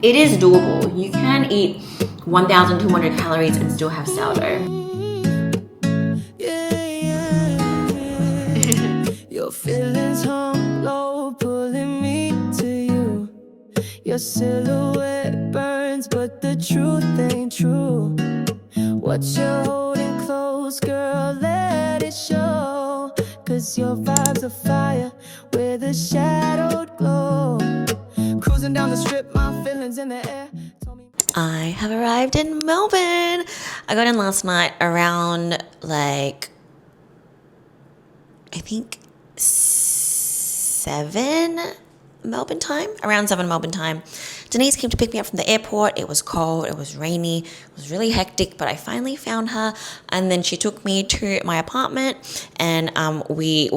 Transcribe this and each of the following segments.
It is doable. You can eat 1,200 calories and still have sourdough. Your feelings hung low, pulling me to you. Your silhouette burns, but the truth ain't true. What you're holding close, girl, let it show. 'Cause your vibes are fire with a shadowed glow. Cruising down the strip, my feelings in the air. I have arrived in Melbourne. I got in last night around like, I think 7 Melbourne time, around 7 Melbourne time. Denise came to pick me up from the airport. It was cold, it was rainy, it was really hectic, but I finally found her. And then she took me to my apartment and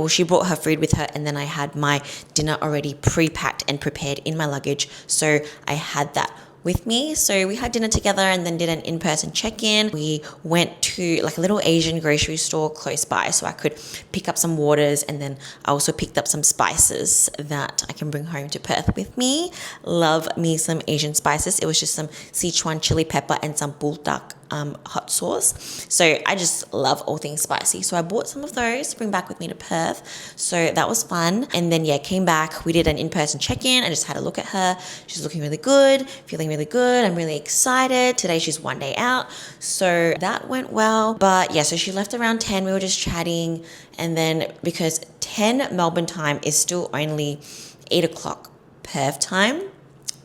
she brought her food with her, and then I had my dinner already pre-packed and prepared in my luggage. So I had that with me. So we had dinner together and then did an in-person check-in. We went to like a little Asian grocery store close by so I could pick up some waters, and then I also picked up some spices that I can bring home to Perth with me. Love me some Asian spices. It was just some Sichuan chili pepper and some buldak hot sauce. So I just love all things spicy. So I bought some of those to bring back with me to Perth. So that was fun. And then came back. We did an in-person check-in. I just had a look at her. She's looking really good, feeling really good. I'm really excited. Today she's one day out. So that went well. But so she left around 10. We were just chatting. And then because 10 Melbourne time is still only 8 o'clock Perth time,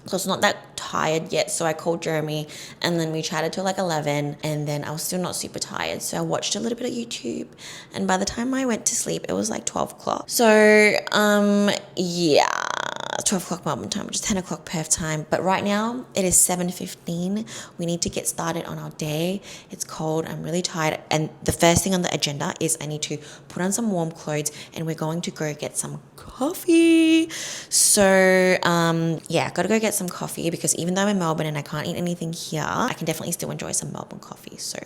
so it's not that tired yet. So I called Jeremy and then we chatted till like 11, and then I was still not super tired. So I watched a little bit of YouTube, and by the time I went to sleep, it was like 12 o'clock. So 12 o'clock Melbourne time, which is 10 o'clock Perth time. But right now it is 7:15. We need to get started on our day. It's cold. I'm really tired. And the first thing on the agenda is I need to put on some warm clothes, and we're going to go get some coffee. So gotta go get some coffee, because even though I'm in Melbourne and I can't eat anything here, I can definitely still enjoy some Melbourne coffee. So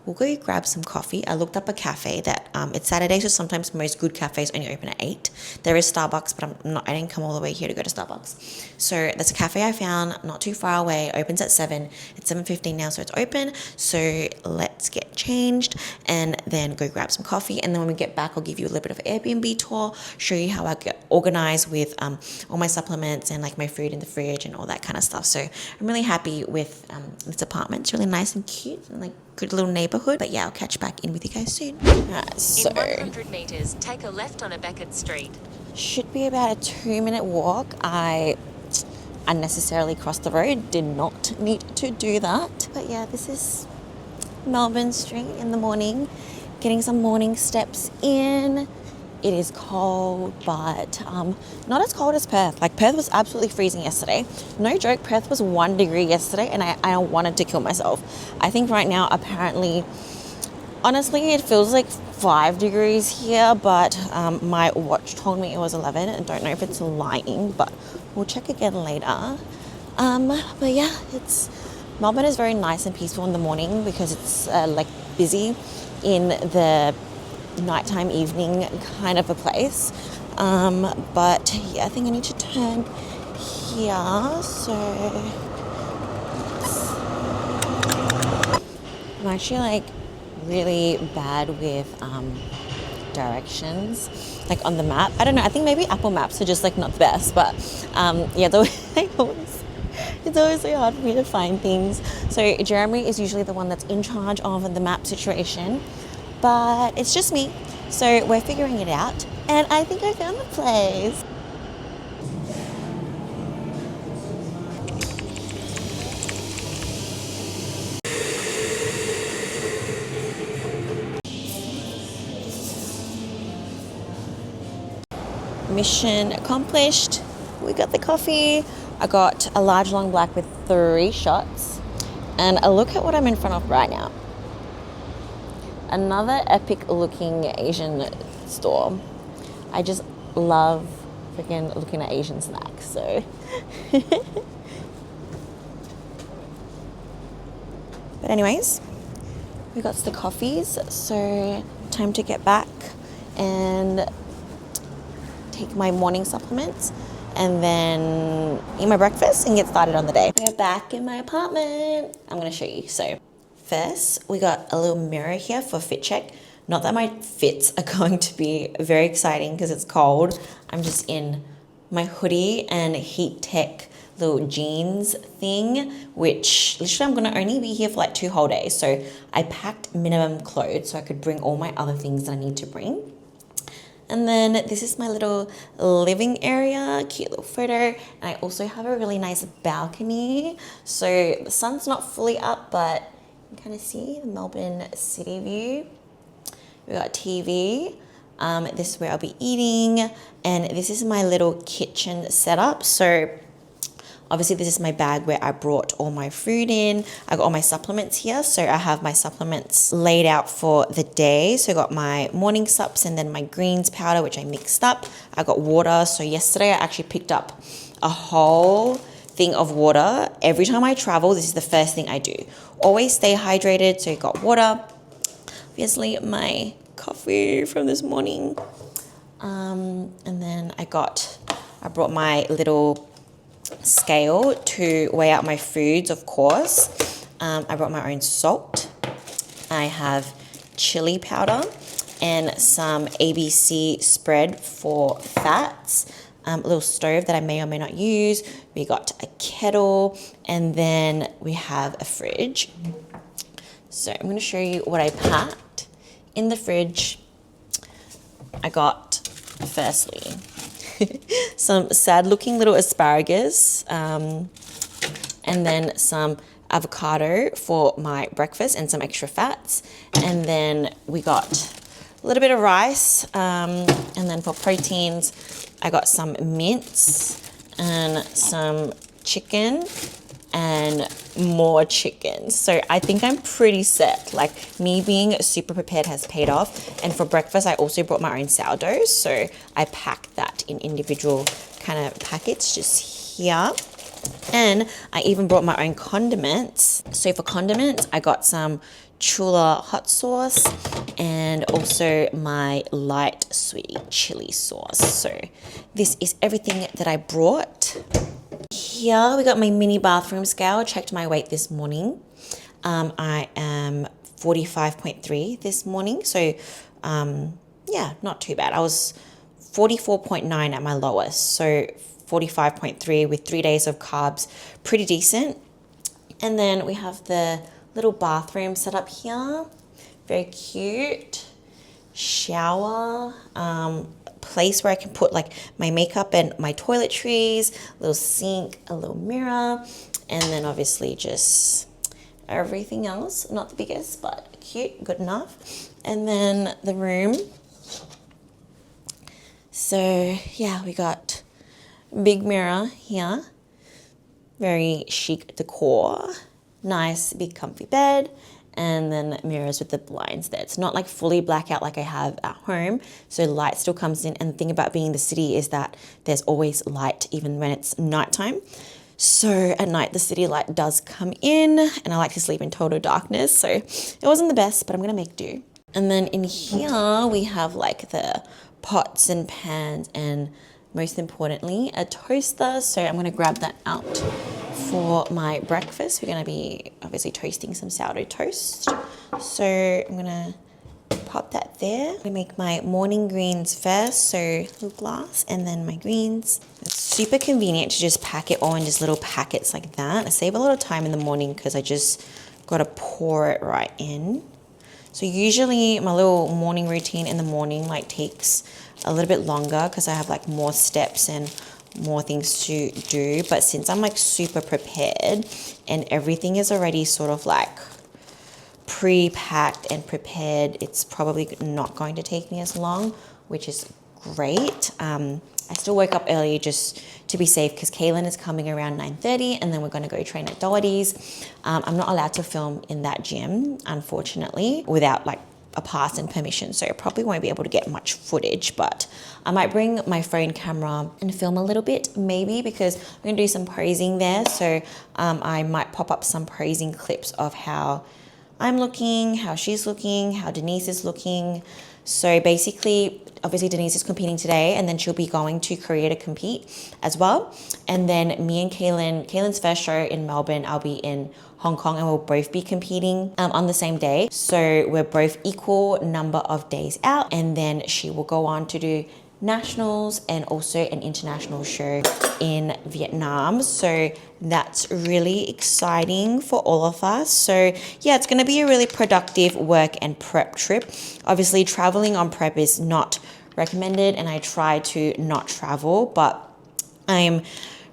we'll go grab some coffee. I looked up a cafe that it's Saturday, so sometimes most good cafes only open at 8. There is Starbucks, but I didn't come all the way here to go to Starbucks. So that's a cafe I found not too far away. Opens at 7. It's 7:15 now, so it's open. So let's get changed and then go grab some coffee. And then when we get back, I'll give you a little bit of an Airbnb tour, show you how I get organized with all my supplements and like my food in the fridge and all that kind of stuff. So I'm really happy with this apartment. It's really nice and cute and like good little neighborhood. But I'll catch back in with you guys soon. So in 100 meters, take a left on a Beckett Street. Should be about a 2-minute walk. I unnecessarily crossed the road. Did not need to do that. But this is Melbourne Street in the morning. Getting some morning steps in. It is cold, but not as cold as Perth. Like Perth was absolutely freezing yesterday. No joke, Perth was 1 degree yesterday, and I wanted to kill myself. I think right now, apparently, honestly, it feels like 5 degrees here, but my watch told me it was 11. I don't know if it's lying, but we'll check again later. Melbourne is very nice and peaceful in the morning because it's like busy in the nighttime, evening kind of a place. But I think I need to turn here. So I'm actually like really bad with directions, like on the map. I don't know, I think maybe Apple Maps are just like not the best, but it's always so hard for me to find things. So Jeremy is usually the one that's in charge of the map situation, but it's just me. So we're figuring it out, and I think I found the place. Mission accomplished. We got the coffee. I got a large long black with 3 shots, and a look at what I'm in front of right now. Another epic looking Asian store. I just love freaking looking at Asian snacks, so. But anyways, we got the coffees, so time to get back and take my morning supplements and then eat my breakfast and get started on the day. We're back in my apartment. I'm gonna show you. So first, we got a little mirror here for fit check. Not that my fits are going to be very exciting because it's cold. I'm just in my hoodie and heat tech little jeans thing, which literally I'm gonna only be here for like 2 whole days. So I packed minimum clothes so I could bring all my other things that I need to bring. And then this is my little living area, cute little photo. And I also have a really nice balcony. So the sun's not fully up, but you can kind of see the Melbourne city view. We got TV. This is where I'll be eating. And this is my little kitchen setup. So obviously this is my bag where I brought all my food in. I got all my supplements here. So I have my supplements laid out for the day. So I got my morning sups and then my greens powder, which I mixed up. I got water. So yesterday I actually picked up a whole thing of water. Every time I travel, this is the first thing I do. Always stay hydrated. So you got water. Obviously my coffee from this morning. And then I brought my little scale to weigh out my foods, of course. I brought my own salt. I have chili powder and some ABC spread for fats. A little stove that I may or may not use. We got a kettle and then we have a fridge. So I'm going to show you what I packed. In the fridge, I got, firstly, some sad looking little asparagus and then some avocado for my breakfast and some extra fats. And then we got a little bit of rice and then for proteins, I got some mince and some chicken and more chicken. So I think I'm pretty set. Like me being super prepared has paid off. And for breakfast, I also brought my own sourdough. So I packed that in individual kind of packets just here. And I even brought my own condiments. So for condiments, I got some Chula hot sauce and also my light sweet chili sauce. So this is everything that I brought. Here we got my mini bathroom scale. Checked my weight this morning. I am 45.3 this morning. So yeah, not too bad. I was 44.9 at my lowest. So 45.3 with 3 days of carbs, pretty decent. And then we have the little bathroom set up here. Very cute. Shower. Place where I can put like my makeup and my toiletries, a little sink, a little mirror, and then obviously just everything else. Not the biggest, but cute, good enough. And then the room. So yeah, we got big mirror here. Very chic decor. Nice big comfy bed. And then mirrors with the blinds there. It's not like fully blackout like I have at home. So light still comes in. And the thing about being in the city is that there's always light even when it's nighttime. So at night, the city light does come in and I like to sleep in total darkness. So it wasn't the best, but I'm gonna make do. And then in here, we have like the pots and pans and most importantly, a toaster. So I'm gonna grab that out for my breakfast. We're gonna be obviously toasting some sourdough toast. So I'm gonna pop that there. I'm gonna make my morning greens first. So little glass and then my greens. It's super convenient to just pack it all in just little packets like that. I save a lot of time in the morning because I just gotta pour it right in. So usually my little morning routine in the morning like takes a little bit longer because I have like more steps and more things to do. But since I'm like super prepared and everything is already sort of like pre-packed and prepared, it's probably not going to take me as long, which is great. I still woke up early just to be safe because Kaylin is coming around 9:30 and then we're going to go train at Doherty's. I'm not allowed to film in that gym, unfortunately, without like a pass and permission, so I probably won't be able to get much footage, but I might bring my phone camera and film a little bit maybe because I'm going to do some posing there. So I might pop up some posing clips of how I'm looking, how she's looking, how Denise is looking. So basically, obviously Denise is competing today, and then she'll be going to Korea to compete as well. And then me and Kaylin's first show in Melbourne, I'll be in Hong Kong, and we'll both be competing on the same day. So we're both equal number of days out, and then she will go on to do nationals and also an international show in Vietnam. So that's really exciting for all of us. So yeah, it's going to be a really productive work and prep trip. Obviously, traveling on prep is not recommended, and I try to not travel, but I'm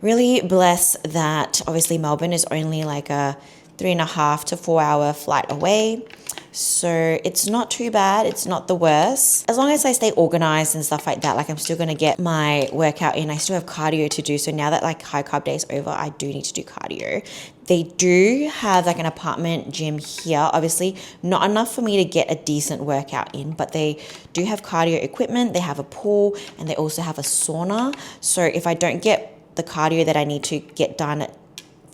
really blessed that obviously Melbourne is only like a 3.5 to 4 hour flight away. So it's not too bad. It's not the worst. As long as I stay organized and stuff like that, like I'm still going to get my workout in. I still have cardio to do. So now that like high carb day is over, I do need to do cardio. They do have like an apartment gym here. Obviously not enough for me to get a decent workout in, but they do have cardio equipment. They have a pool, and they also have a sauna. So if I don't get the cardio that I need to get done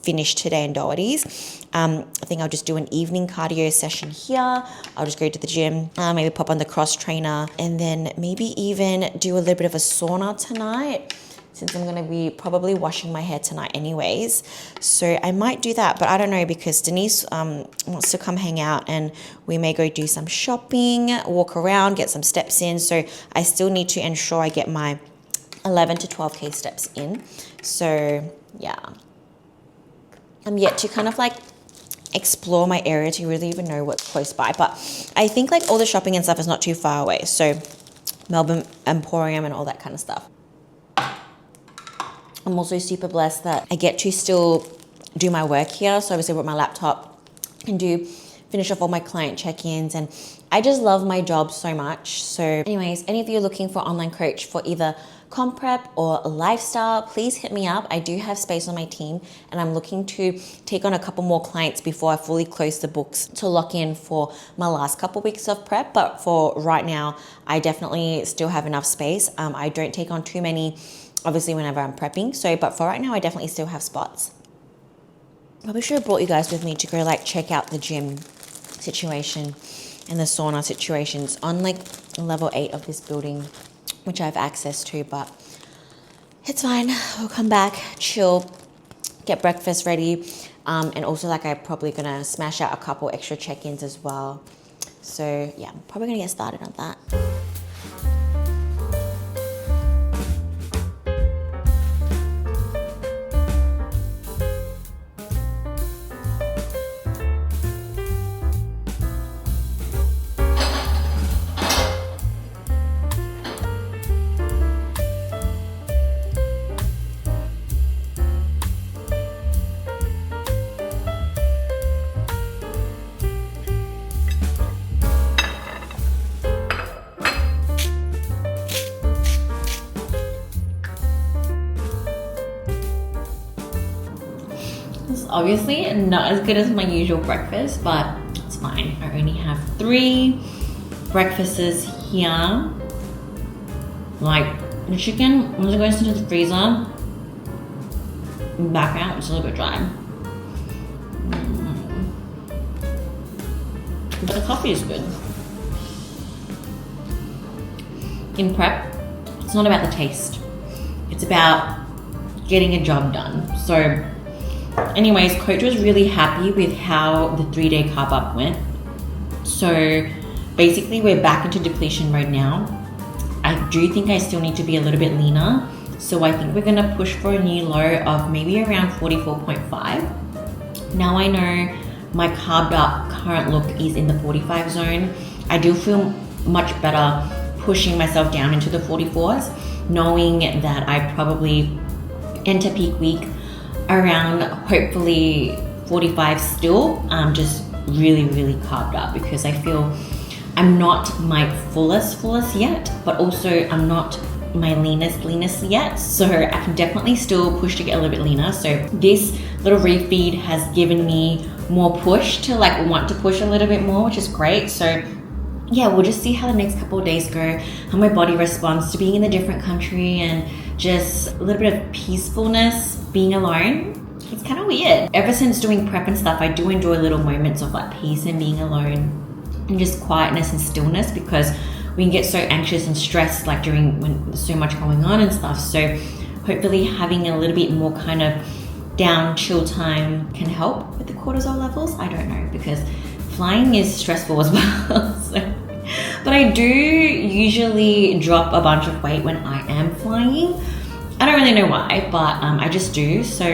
finished today in Doherty's, I think I'll just do an evening cardio session here. I'll just go to the gym, maybe pop on the cross trainer, and then maybe even do a little bit of a sauna tonight, since I'm gonna be probably washing my hair tonight anyways. So I might do that, but I don't know, because Denise wants to come hang out, and we may go do some shopping, walk around, get some steps in. So I still need to ensure I get my 11 to 12K steps in. So yeah, I'm yet to kind of like explore my area to really even know what's close by, but I think like all the shopping and stuff is not too far away. So Melbourne Emporium and all that kind of stuff. I'm also super blessed that I get to still do my work here. So obviously with my laptop and finish off all my client check-ins, and I just love my job so much. So anyways, any of you looking for online coach for either comp prep or lifestyle, please hit me up. I do have space on my team, and I'm looking to take on a couple more clients before I fully close the books to lock in for my last couple weeks of prep. But for right now, I definitely still have enough space. I don't take on too many, obviously, whenever I'm prepping. So, but for right now, I definitely still have spots. Probably should have brought you guys with me to go like check out the gym situation and the sauna situations on like level 8 of this building, which I have access to, but it's fine. We'll come back, chill, get breakfast ready, and also like I'm probably gonna smash out a couple extra check-ins as well. So yeah, I'm probably gonna get started on that. It's obviously not as good as my usual breakfast, but it's fine. I only have 3 breakfasts here. Like the chicken, once it goes into the freezer, back out, it's a little bit dry. But the coffee is good. In prep, it's not about the taste. It's about getting a job done. So anyways, coach was really happy with how the 3-day carb up went. So basically we're back into depletion mode now. I do think I still need to be a little bit leaner. So I think we're gonna push for a new low of maybe around 44.5. Now I know my carved up current look is in the 45 zone. I do feel much better pushing myself down into the 44s, knowing that I probably enter peak week around hopefully 45 still, just really, really carved up, because I feel I'm not my fullest yet, but also I'm not my leanest yet. So I can definitely still push to get a little bit leaner. So this little refeed has given me more push to like want to push a little bit more, which is great. So yeah, we'll just see how the next couple of days go, how my body responds to being in a different country, and just a little bit of peacefulness, being alone. It's kind of weird. Ever since doing prep and stuff, I do enjoy little moments of like peace and being alone and just quietness and stillness, because we can get so anxious and stressed like during when there's so much going on and stuff. So hopefully having a little bit more kind of down chill time can help with the cortisol levels. I don't know, because flying is stressful as well. So, but I do usually drop a bunch of weight when I am flying. I don't really know why, but I just do. So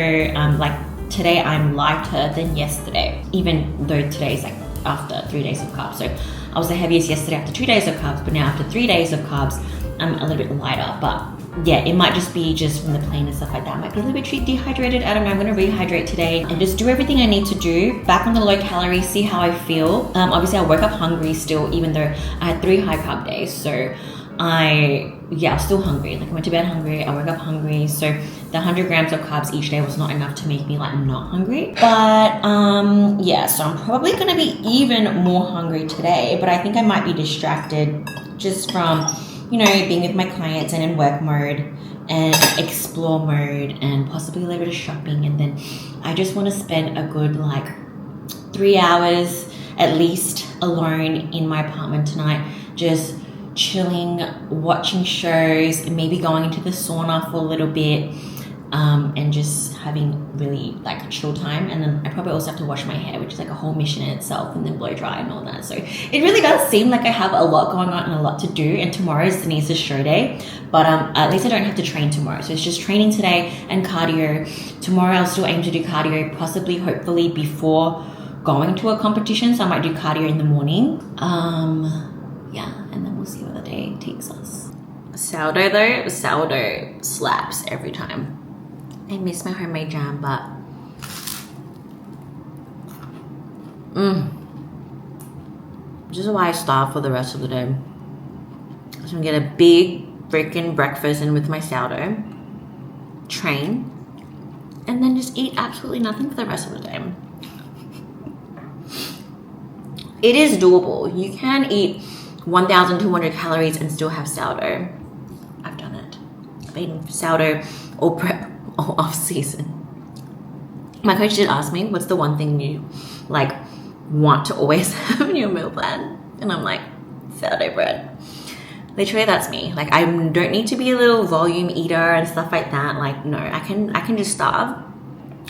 like today I'm lighter than yesterday, even though today's like after 3 days of carbs. So I was the heaviest yesterday after 2 days of carbs, but now after 3 days of carbs, I'm a little bit lighter. But yeah, it might just be just from the plane and stuff like that. I might be a little bit dehydrated. I don't know. I'm going to rehydrate today and just do everything I need to do. Back on the low calorie, see how I feel. Obviously, I woke up hungry still, even though I had 3 high carb days. So I was still hungry. Like I went to bed hungry. I woke up hungry. So the 100 grams of carbs each day was not enough to make me like not hungry. But yeah, so I'm probably going to be even more hungry today. But I think I might be distracted just from, you know, being with my clients and in work mode and explore mode and possibly a little bit of shopping. And then I just want to spend a good like 3 hours at least alone in my apartment tonight, just chilling, watching shows, maybe going into the sauna for a little bit, and just having really like a chill time. And then I probably also have to wash my hair, which is like a whole mission in itself, and then blow dry and all that. So it really does seem like I have a lot going on and a lot to do. And tomorrow is Denise's show day, but at least I don't have to train tomorrow. So it's just training today and cardio. Tomorrow I'll still aim to do cardio, possibly, hopefully before going to a competition. So I might do cardio in the morning. Yeah, and then we'll see where the day takes us. Sourdough though, sourdough slaps every time. I miss my homemade jam, but this is why I starve for the rest of the day. So I'm gonna get a big freaking breakfast in with my sourdough, train, and then just eat absolutely nothing for the rest of the day. It is doable. You can eat 1,200 calories and still have sourdough. I've done it. I've eaten sourdough or prep or off season. My coach did ask me, what's the one thing you like want to always have in your meal plan? And I'm like, sourdough bread. Literally, that's me. Like, I don't need to be a little volume eater and stuff like that. Like, no, I can just starve.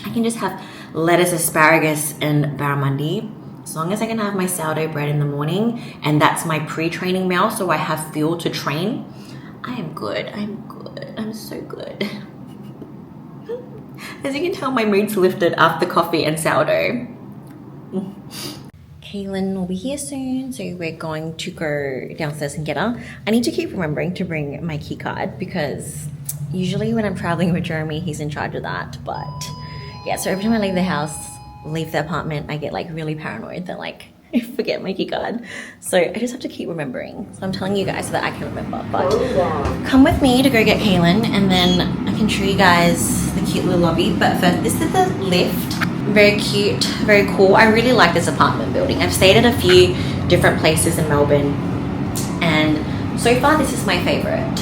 I can just have lettuce, asparagus, and barramundi. As long as I can have my sourdough bread in the morning, and that's my pre-training meal, so I have fuel to train, I am good. I'm good. I'm so good. As you can tell, my mood's lifted after coffee and sourdough. Kaylin will be here soon, so we're going to go downstairs and get her. I need to keep remembering to bring my key card, because usually when I'm traveling with Jeremy, he's in charge of that. But yeah, so every time I leave the house, leave the apartment, I get like really paranoid that like I forget my key card. So I just have to keep remembering. So I'm telling you guys so that I can remember. But come with me to go get Kaylin, and then I can show you guys the cute little lobby. But first, this is the lift. Very cute, very cool. I really like this apartment building. I've stayed at a few different places in Melbourne, and so far this is my favorite.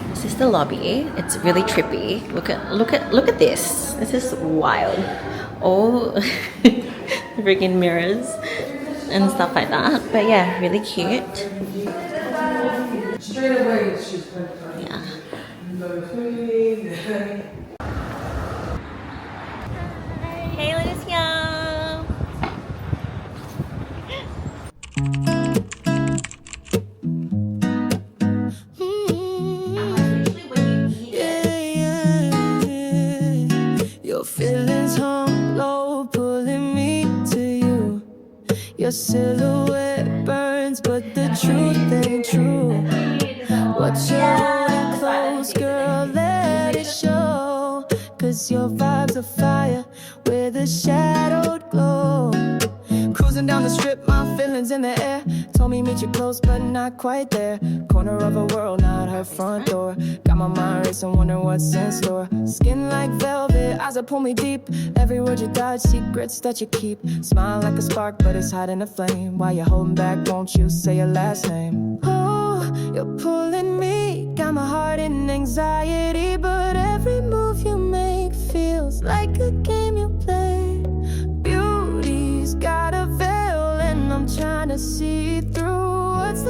This is the lobby. It's really trippy. Look at this. This is wild. All freaking mirrors and stuff like that. But yeah, really cute. Straight away, she's perfect. Yeah. Kaylin is here. Your feelings hung low, pulling me to you. Your silhouette burns, but the truth ain't true. What you're holding close, girl, let it show. 'Cause your vibes are fire with a shadowed glow. Cruising down the strip, my feelings in the air. Told me meet you close, but not quite there. Corner of a world, not her front door. Got my mind racing, wondering what's in store. Skin like velvet, eyes that pull me deep. Every word you dodge, secrets that you keep. Smile like a spark, but it's hiding a flame. While you're holding back, won't you say your last name? Oh, you're pulling me, got my heart in anxiety. But every move you make feels like a game you play. Beauty's got a veil, and I'm trying to see through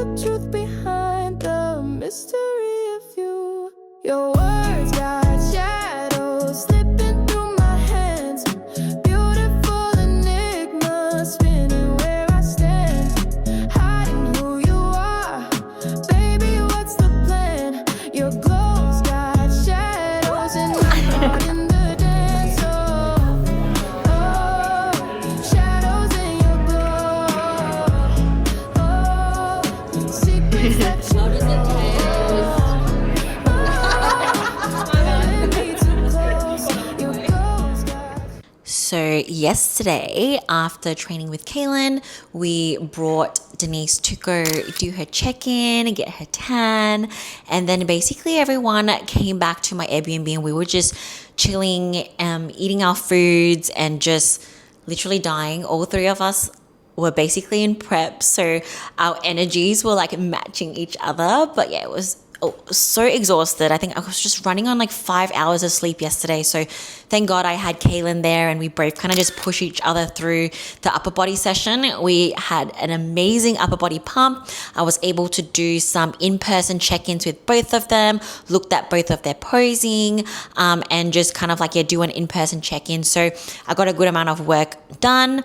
the truth behind the mystery of you. Your words got shadows slipping through my hands. Beautiful enigma spinning where I stand. Hiding who you are, baby, what's the plan? Your glow's got shadows and I'm not in the dance. Oh, oh, shadows in your glow. Oh, secrets that you know. So yesterday, after training with Kaylin, we brought Denise to go do her check-in and get her tan. And then basically everyone came back to my Airbnb and we were just chilling, eating our foods and just literally dying. All three of us were basically in prep, so our energies were like matching each other. But yeah, it was so exhausted. I think I was just running on like 5 hours of sleep yesterday. So thank God I had Kaylin there and we both kind of just push each other through the upper body session. We had an amazing upper body pump. I was able to do some in-person check-ins with both of them, looked at both of their posing, and just kind of like, yeah, do an in-person check-in. So I got a good amount of work done.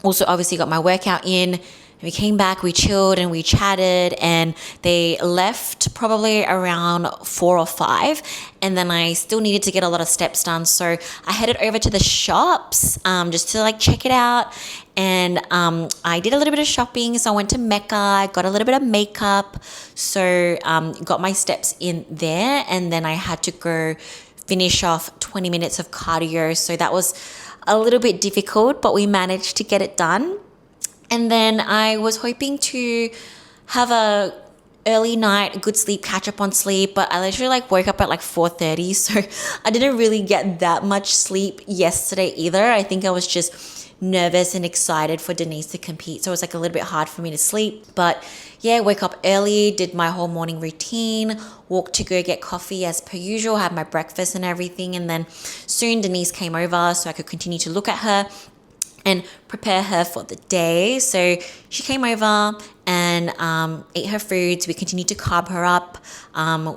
Also, obviously got my workout in. We came back, we chilled and we chatted, and they left probably around 4 or 5. And then I still needed to get a lot of steps done. So I headed over to the shops just to like check it out. And I did a little bit of shopping. So I went to Mecca, I got a little bit of makeup. So got my steps in there. And then I had to go finish off 20 minutes of cardio. So that was a little bit difficult, but we managed to get it done. And then I was hoping to have a early night, good sleep, catch up on sleep, but I literally like woke up at like 4:30, so I didn't really get that much sleep yesterday either. I think I was just nervous and excited for Denise to compete, so it was like a little bit hard for me to sleep. But yeah, wake up early, did my whole morning routine, walked to go get coffee as per usual, had my breakfast and everything, and then soon Denise came over so I could continue to look at her and prepare her for the day. So she came over and ate her foods. We continued to carb her up.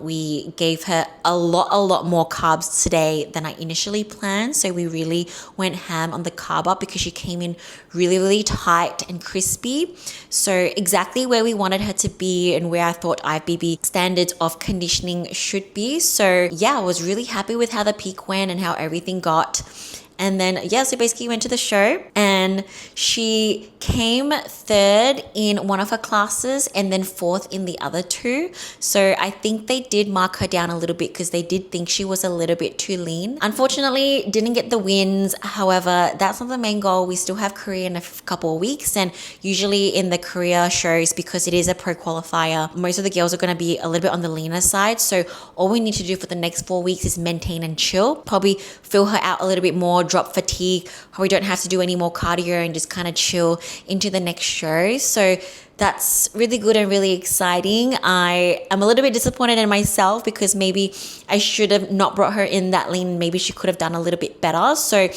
We gave her a lot more carbs today than I initially planned. So we really went ham on the carb up because she came in really tight and crispy. So exactly where we wanted her to be and where I thought IFBB standards of conditioning should be. So yeah, I was really happy with how the peak went and how everything got. And then, yeah, so basically went to the show and she came 3rd in one of her classes and then 4th in the other 2. So I think they did mark her down a little bit because they did think she was a little bit too lean. Unfortunately, didn't get the wins. However, that's not the main goal. We still have Korea in a couple of weeks, and usually in the Korea shows, because it is a pro qualifier, most of the girls are going to be a little bit on the leaner side. So all we need to do for the next 4 weeks is maintain and chill, probably fill her out a little bit more, drop fatigue, how we don't have to do any more cardio and just kind of chill into the next show. So that's really good and really exciting. I am a little bit disappointed in myself because maybe I should have not brought her in that lean. Maybe she could have done a little bit better. So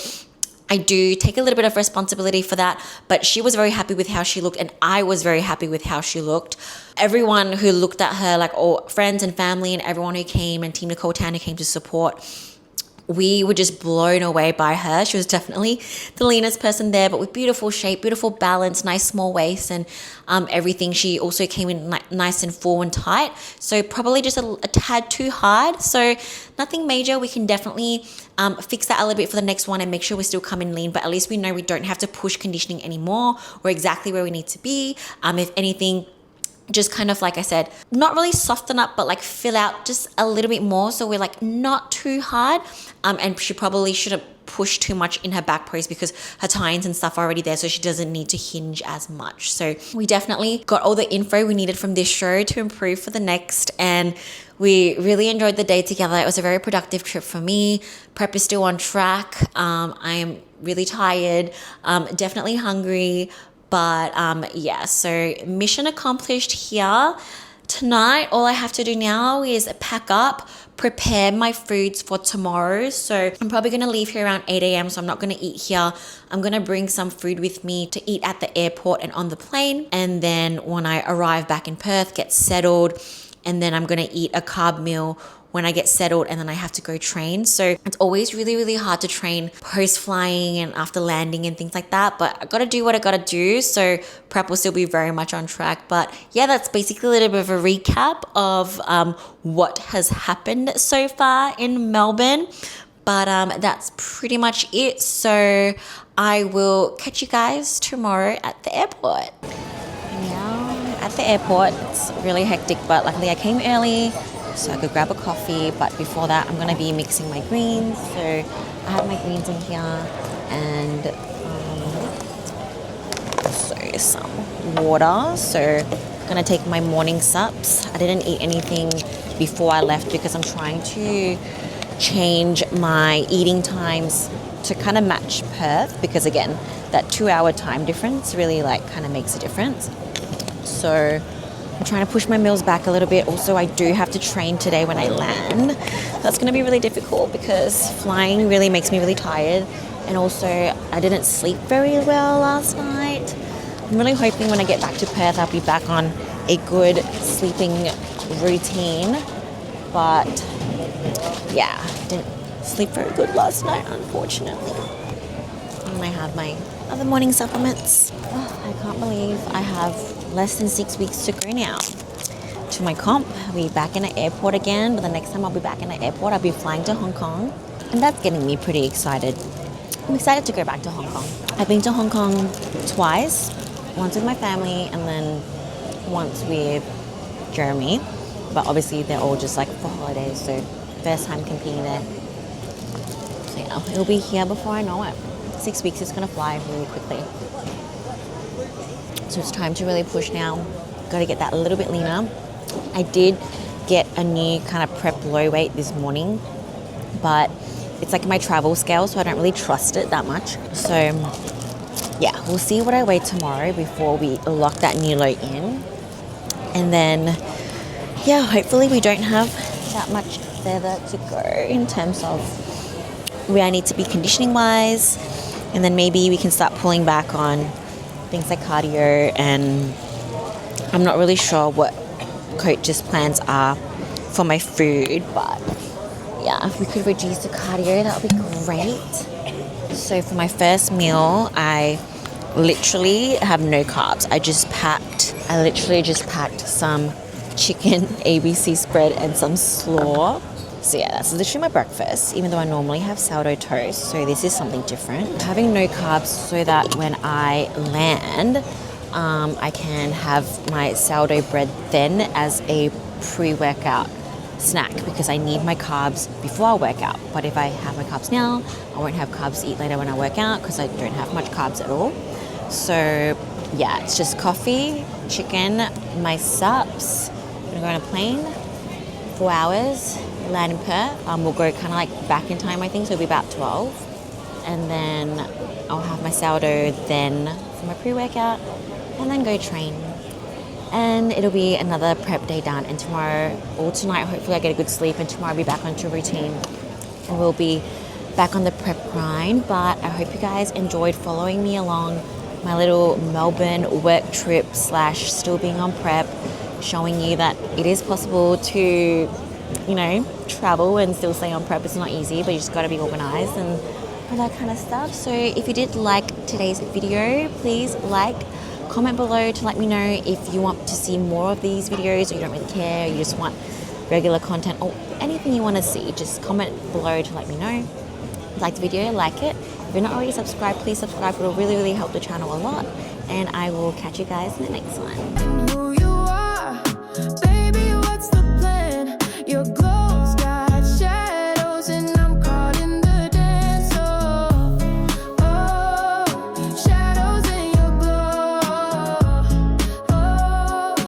I do take a little bit of responsibility for that, but she was very happy with how she looked and I was very happy with how she looked. Everyone who looked at her, like all friends and family and everyone who came, and Team Nicole Tan who came to support, we were just blown away by her. She was definitely the leanest person there, but with beautiful shape, beautiful balance, nice small waist and everything. She also came in nice and full and tight. So probably just a tad too hard. So nothing major. We can definitely fix that a little bit for the next one and make sure we still come in lean, but at least we know we don't have to push conditioning anymore. We're exactly where we need to be. If anything, just kind of, like I said, not really soften up, but like fill out just a little bit more. So we're like not too hard. And she probably shouldn't push too much in her back pose because her tie-ins and stuff are already there. So she doesn't need to hinge as much. So we definitely got all the info we needed from this show to improve for the next. And we really enjoyed the day together. It was a very productive trip for me. Prep is still on track. I am really tired, definitely hungry. But yeah, so mission accomplished here. tonight, all I have to do now is pack up, prepare my foods for tomorrow. So I'm probably going to leave here around 8 a.m. So I'm not going to eat here. I'm going to bring some food with me to eat at the airport and on the plane. And then when I arrive back in Perth, get settled, and then I'm going to eat a carb meal when I get settled, and then I have to go train. So it's always really, really hard to train post flying and after landing and things like that. But I gotta do what I gotta do. So prep will still be very much on track. But yeah, that's basically a little bit of a recap of what has happened so far in Melbourne. But that's pretty much it. So I will catch you guys tomorrow at the airport. Now at the airport, it's really hectic, but luckily I came early so I could grab a coffee. But before that, I'm going to be mixing my greens. So I have my greens in here and so some water. So I'm going to take my morning sups. I didn't eat anything before I left because I'm trying to change my eating times to kind of match Perth, because again, that 2-hour time difference really like kind of makes a difference. So I'm trying to push my meals back a little bit. Also, I do have to train today when I land. That's going to be really difficult because flying really makes me really tired. And also, I didn't sleep very well last night. I'm really hoping when I get back to Perth, I'll be back on a good sleeping routine. But yeah, I didn't sleep very good last night, unfortunately. And I have my other morning supplements. Oh, I can't believe I have less than 6 weeks to go now to my comp. I'll be back in the airport again, but the next time I'll be back in the airport, I'll be flying to Hong Kong. And that's getting me pretty excited. I'm excited to go back to Hong Kong. I've been to Hong Kong twice, once with my family and then once with Jeremy. But obviously they're all just like for holidays, so first time competing there. So yeah, it'll be here before I know it. 6 weeks is gonna fly really quickly. So it's time to really push now. Got to get that a little bit leaner. I did get a new kind of prep low weight this morning, but it's like my travel scale, so I don't really trust it that much. So yeah, we'll see what I weigh tomorrow before we lock that new low in. And then yeah, hopefully we don't have that much further to go in terms of where I need to be conditioning wise. And then maybe we can start pulling back on things like cardio, and I'm not really sure what coach's plans are for my food, but yeah, if we could reduce the cardio, that would be great. So for my first meal, I literally have no carbs. I literally just packed some chicken ABC spread and some slaw. So yeah, that's literally my breakfast, even though I normally have sourdough toast. So this is something different. Having no carbs so that when I land, I can have my sourdough bread then as a pre-workout snack, because I need my carbs before I work out. But if I have my carbs now, I won't have carbs to eat later when I work out because I don't have much carbs at all. So yeah, it's just coffee, chicken, my sups. I'm gonna go on a plane, 4 hours. Land in Perth. We'll go kind of like back in time, I think, so it'll be about 12. And then I'll have my sourdough then for my pre-workout and then go train. And it'll be another prep day done. And tomorrow or tonight, hopefully I get a good sleep, and tomorrow I'll be back onto routine and we'll be back on the prep grind. But I hope you guys enjoyed following me along my little Melbourne work trip / still being on prep, showing you that it is possible to travel and still stay on prep. It's not easy, but you just got to be organized and all that kind of stuff. So if you did like today's video, please comment below to let me know if you want to see more of these videos, or you don't really care, or you just want regular content, or anything you want to see. Just comment below to let me know. If you like the video, like it. If you're not already subscribed, please subscribe. It'll really, really help the channel a lot. And I will catch you guys in the next one. Who you are.